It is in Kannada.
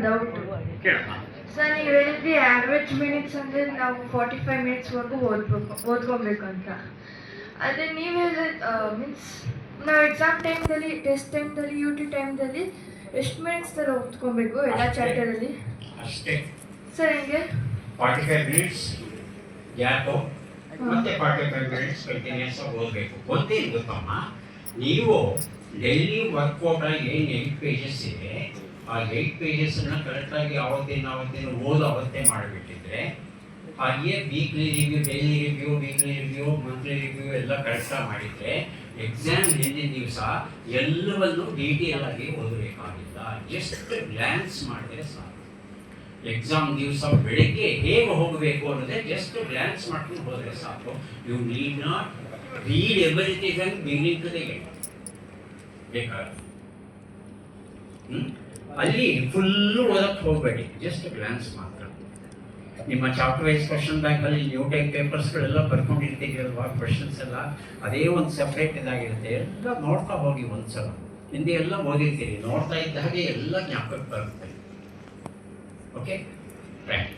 ಡೌಟ್ ಸರ್, ನೀವು ಹೇಳಿದ್ರಿ ಆವ್ರೇಜ್ ಮಿನಿಟ್ಸ್ ಅಂದರೆ ನಾವು 45 ಮಿನಿಟ್ಸ್ವರೆಗೂ ಓದ್ಕೊಬೇಕು ಅಂತ. ಅದೇ ನೀವು ಹೇಳಿದ ಮೀನ್ಸ್ ನಾವು ಎಕ್ಸಾಮ್ ಟೈಮ್ದಲ್ಲಿ, ಟೆಸ್ಟ್ ಟೈಮ್ದಲ್ಲಿ, ಯು ಟಿ ಟೈಮ್ದಲ್ಲಿ ಎಷ್ಟು ಮಿನಿಟ್ಸ್ ಥರ ಓದ್ಕೊಬೇಕು ಎಲ್ಲ ಚಾಪ್ಟರಲ್ಲಿ? ಅಷ್ಟೇ ಸರ್, ಹೆಂಗೆ 45 ಮಿನಿಟ್ಸ್ ಗ್ಯಾಪು ಮತ್ತೆ 45 ಮಿನಿಟ್ಸ್ ಕಂಟಿನ್ಯೂಸ್ ಆಗಿ ಓದಬೇಕು. ಒಂದೇನು ಗೊತ್ತಮ್ಮ, ನೀವು ಡೈಲಿ ವರ್ಕೌಟ್ ಆಗಿ ಏನು 8 ಪೇಜಸ್ ಇದೆ, ಆ 8 ಪೇಜಸ್ಸನ್ನು ಕರೆಕ್ಟಾಗಿ ಅವತ್ತೇನು ಓದು ಅವತ್ತೇ ಮಾಡಿಬಿಟ್ಟಿದ್ರೆ, ಹಾಗೆಯೇ weekly review, daily review, weekly review, monthly review ಎಲ್ಲ ಕರೆಕ್ಟಾಗಿ ಮಾಡಿದರೆ ಎಕ್ಸಾಮ್ ಹಿಂದಿನ ದಿವಸ ಎಲ್ಲವನ್ನು ಡೀಟೇಲ್ ಆಗಿ ಓದಬೇಕಾಗಿಲ್ಲ. ಜಸ್ಟ್ ಗ್ಲ್ಯಾನ್ಸ್ ಮಾಡಿದ್ರೆ ಸಾಕು. ಎಕ್ಸಾಮ್ ದಿವಸ ಬೆಳಗ್ಗೆ ಹೇಗೆ ಹೋಗಬೇಕು ಅನ್ನೋದೇ ಜಸ್ಟ್ ಗ್ಲ್ಯಾನ್ಸ್ ಮಾಡ್ಕೊಂಡು ಹೋದರೆ ಸಾಕು. You need not read everything and beginning to the end. ಬೇಕಾಗುತ್ತೆ ಅಲ್ಲಿ ಫುಲ್ಲು ಓದಕ್ಕೆ ಹೋಗಬೇಡಿ, ಜಸ್ಟ್ ಗ್ಲ್ಯಾನ್ಸ್ ಮಾತ್ರ. ನಿಮ್ಮ ಚಾಪ್ಟರ್ ವೈಸ್ ಕ್ವಶನ್ ಬ್ಯಾಂಕಲ್ಲಿ ನ್ಯೂ ಟೈಪ್ ಪೇಪರ್ಸ್ಗಳೆಲ್ಲ ಬರ್ಕೊಂಡಿರ್ತೀರಲ್ವಾ, ಕ್ವಶನ್ಸ್ ಎಲ್ಲ ಅದೇ ಒಂದು ಸಪ್ರೇಟ್ ಇದಾಗಿರುತ್ತೆ. ಎಲ್ಲ ನೋಡ್ತಾ ಹೋಗಿ ಒಂದ್ಸಲ. ಹಿಂದೆ ಎಲ್ಲ ಓದಿರ್ತೀರಿ, ನೋಡ್ತಾ ಇದ್ದ ಹಾಗೆ ಎಲ್ಲ ಜ್ಞಾಪಕಕ್ಕೆ ಬರುತ್ತೆ. Okay, right.